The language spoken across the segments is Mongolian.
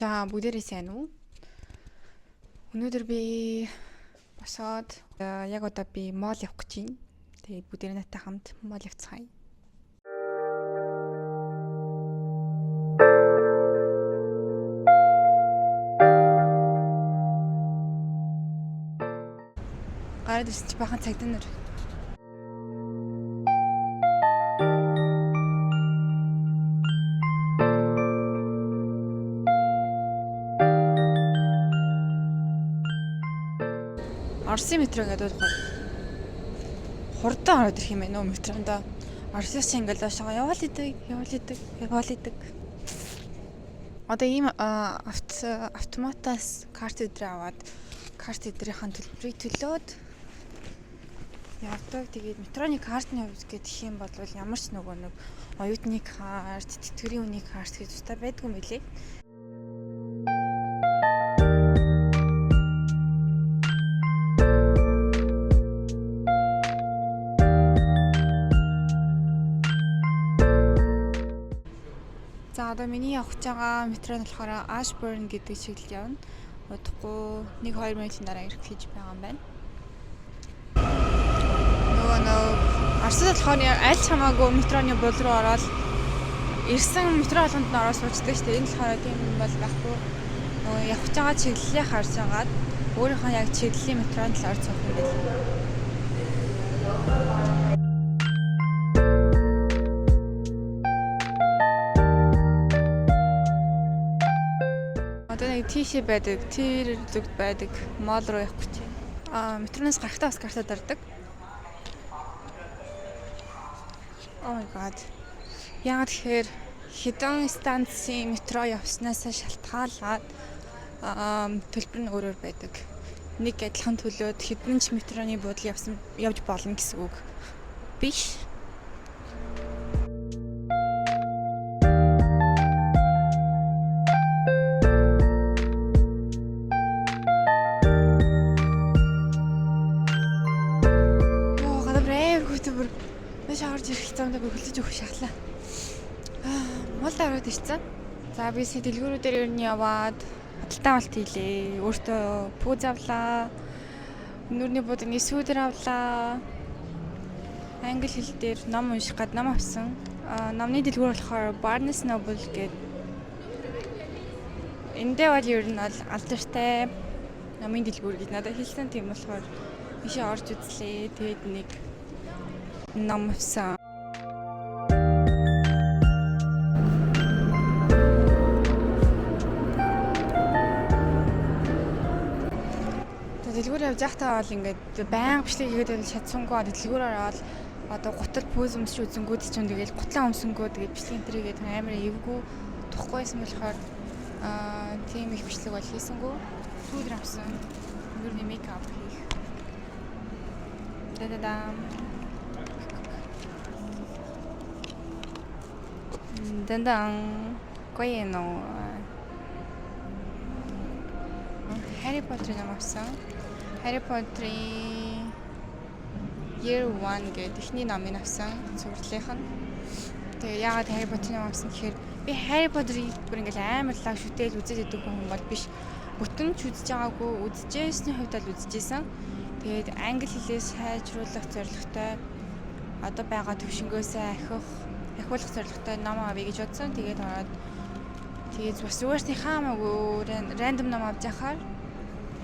За бүгдээрээ сайн уу? Өнөөдөр би босоод яг одоо би мол явах гэж байна. Тэгээд бүгдээрээ надтай хамт мол явцгаая. Гараад ирсэн чи бахан цагдаа нар. Орсын метро гэдэг хурдан ороод ирэх юм байна уу метрондоо. Орсоос ингээл доошоо яваал идэг. Одоо ийм автоматаас карт өдрөө аваад карт өдрийнхаа төлбөрийг төлөөд явдаг. Тэгээд метроны картны хувьд гэх юм бол ямар ч нэг оюутны карт, тэтгэврийн үний карт гэж тустай байдгүй юм билээ. За одоо миний явах гэж байгаа метро нь болохоор Ashburn гэдэг чиглэл явна. Удахгүй 1-2 минутын дараа ирэх гэж байгаа юм байна. Нөгөө Оросд болохоор аль ч хамаагүй метроны бул руу ороод ирсэн метро болгонд нь ороод суучдаг шүү дээ. Энэ болохоор тийм юм бол байхгүй. Нөгөө явах гэж байгаа чиглэлээ харж агаад өөрийнхөө яг чиглэлийн метронд л орж суух юм байна. Тийшээ байдаг, тэр зүгт байдаг мол руу явах гэж байна. Метроноос гарахтаа бас картаа дардаг. Oh my god. Яг тэгэхээр хэдэн станцын метро явснаас шалтгаалаад төлбөр нь өөрөөр байдаг. Нэг адилхан төлөөд хэдэн ч метроны буудлын явж болно гэсэн үг биш. Шаарж ирэх замдаа би хөлдөж өгөх шахлаа. Мол ороод ирсэн. За би сая дэлгүүрүүдээр ер нь яваад худалдаа авалт хийлээ. Өөртөө пүүз авлаа. Нүрний будны сүүдэр авлаа. Англи хэл дээр ном унших гад ном авсан. Номны дэлгүүр болохоор Barnes Noble гэдэг. Эндээ бол ер нь алдартай номын дэлгүүр гэж надад хэлсэн. Тийм болохоор бишээ орж үзлээ. Тэгээд нэг ном авсан. Дэлгүүр явж байхдаа бол ингээд байнга бичлэг хийгээд чадсангүй дэлгүүр ороод одоо гутал пүүз өмсч үзэнгүүд чинь тэгээд гутлаа өмсөнгөө тэгээд бичлэг энтергээд амар эвгүй тухгүй байсан болохоор тийм их бичлэг бол хийсэнгүү. Сүүдэр авсан. Нүрний мейкап хийх. Дандан гоёно. Harry Potter ном авсан. Harry Potter-ийн Year 1 гэдэг ихний номыг авсан. Цувралынх нь. Тэгээ яагаад Harry Potter ном авсан гэхээр би Harry Potter-ийг бүр ингээл амар лаг шүтэл үзэж идэг хүн бол биш. Бүтэнч үзэж байгаагүй, үзэжсэний хувьд л үзэжсэн. Тэгээд англи хэлээс сайжруулах зорилготой одоо байгаа төвшнгөөсөө ахиулах зорилготой ном авъя гэж бодсон. Тэгээд ороод тэгээд бас өөрсдийн хаамаагүй рандом ном авч яхаар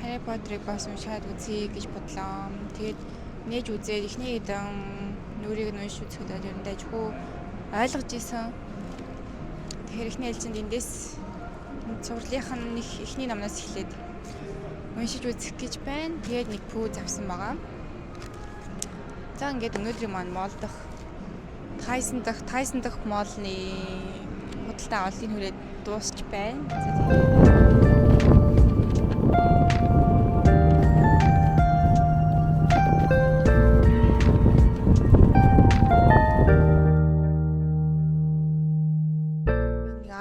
Harry Potter-ыг бас уншаад үзье гэж бодлоо. Тэгээд нээж үзээд эхний хэдэн нүрийг нь уншиж үзэхэд ер нь дайггүй ойлгож исэн. Тэгэхээр эхний ээлжинд эндээс цувралынх нь эхний номноос эхлээд уншиж үзэх гэж байна. Тэгээд нэг пүүз авсан байгаа. За ингээд өнөөдрийн маань мол дахь Tyson дахь молны худалдаа авалтын хүрээд дуусч байна.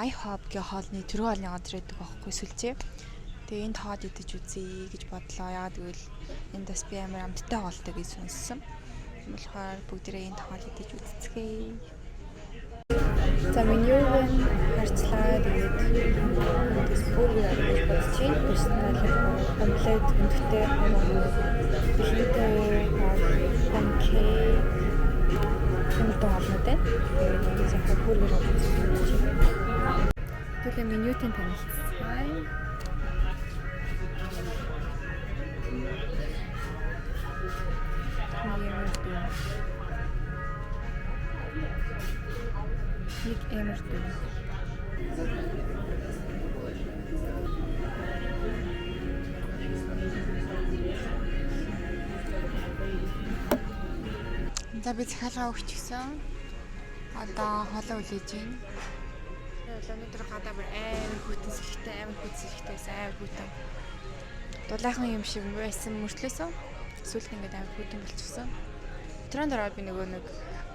IHOP гэх хоолны төрөө хоолны газар байдаг байхгүй сүлжээ. Тэгээ энд хоод идэж үзье гэж бодлоо. Яагаад гэвэл эндээс би амар амттай хоолтой гэж сонссон. Тийм болохоор бүгдээрээ энд хоол идэж үзцгээе. За менюг нь харцлаа. Тэгээд бүргээр авч бодчих. Personal омлет өндөртэй бихэнтэй панкейк хэмтэй олнодээ. Тэгээд захаа бүргээр авч бодчих. Тэгээд менютэй танилцсан. Нэг эмэр дүү. За би захиалгаа өгчихсөн. Одоо хоолоо үлээж байна. Өнөөдөр гадаа бүр амар хүйтэн сэлхтэй, амар хүйтэн. Дулаахан юм шиг байсан мөртлөөсөө сүүлд ингээд амар хүйтэн болчихсон. Метронд ороод би нэг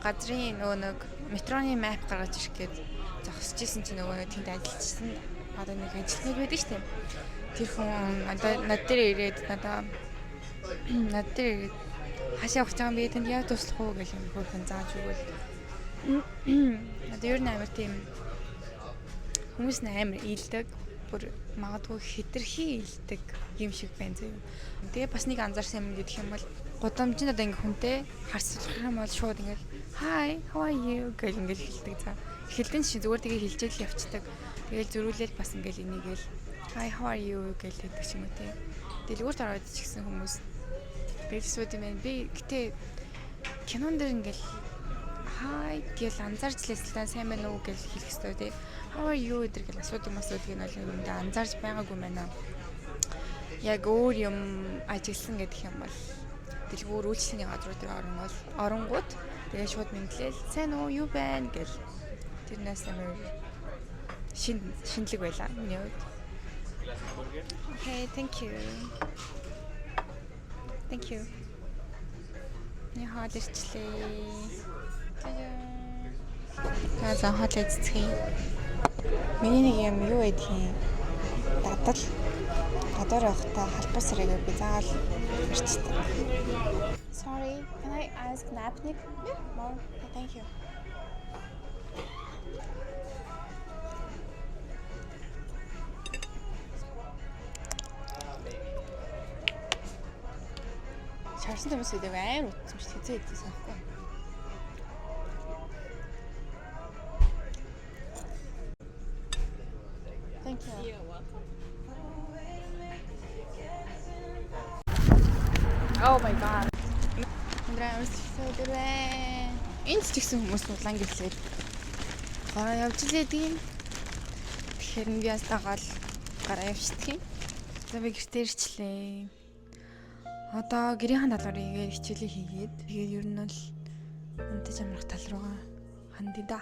газрын нэг метроны map гаргаж ирэх гээд зогсож исэн чинь тэнд ажиллажсэн. Одоо нэг ажилтнууд байдаг шүү дээ. Тэр хүн над дээр ирээд хашаа өгч байгаа юм би тэнд яа туслах уу гэж юм хөрхэн зааж өгвөл. Одоо ер нь амар тийм хүмүүс амар ийлдэг. Бүр магадгүй хэтэрхий ийлдэг юм шиг байна зөө. Тэгээ бас нэг анзаарсан юм гэдэг юм бол гудамжинд одоо ингээ хүнтэй харьцуулах юм бол шууд ингээ hi how are you гэж ингээ хэлдэг за. Эхэлдэн чи зүгээр тэгээ хэлжээл явцдаг. Тэгээл зөрүүлээл бас ингээ энийгээл hi how are you гэж хэлдэг юм уу те. Дэлгүүрт ороод ичсэн хүмүүс бэлсүүд юм байна. Би гэтээ кинон дээр ингээ hi гэж анзаарч лээсэлтэн сайн байна уу гэж хэлэх ёстой те. How are you гэдэг асуудаг нь бол юмд анзаарч байгаагүй байна. Яг өөр юм ажилласан гэдэг юм бол дэлгүүр үйлчлэлийн газрууд дээр оронгууд тэгээ шууд мэдлээл сайн уу юу байна гэл тэрнээс амар шинэлэг байла миний хувьд. Okay, thank you. Яа дэрчлээ. За хоол эзэцгээе. Миний нэг юм юу байдгийг дадал гадуур явахдаа халбар сарыг би заавал ирчихдэг. Sorry, can I ask napnik? More? Thank you. Шарсан төмс гэдэг амар утсан шүү дээ. Хэзээ идсэн байхгүй. Thank you. You're welcome. Oh my god. Энд ч гэсэн хүмүүс улаан гэлээд гараа явж лээд юм. Тэгэхээр би бас дагаал гараа явчихдаг юм. За би гэртээ ирчлээ. Одоо гэрийн даалгаврыг хичээлээ хийгээд тэгээд ер нь бол унтаж амрах тал руугаа хандъя да.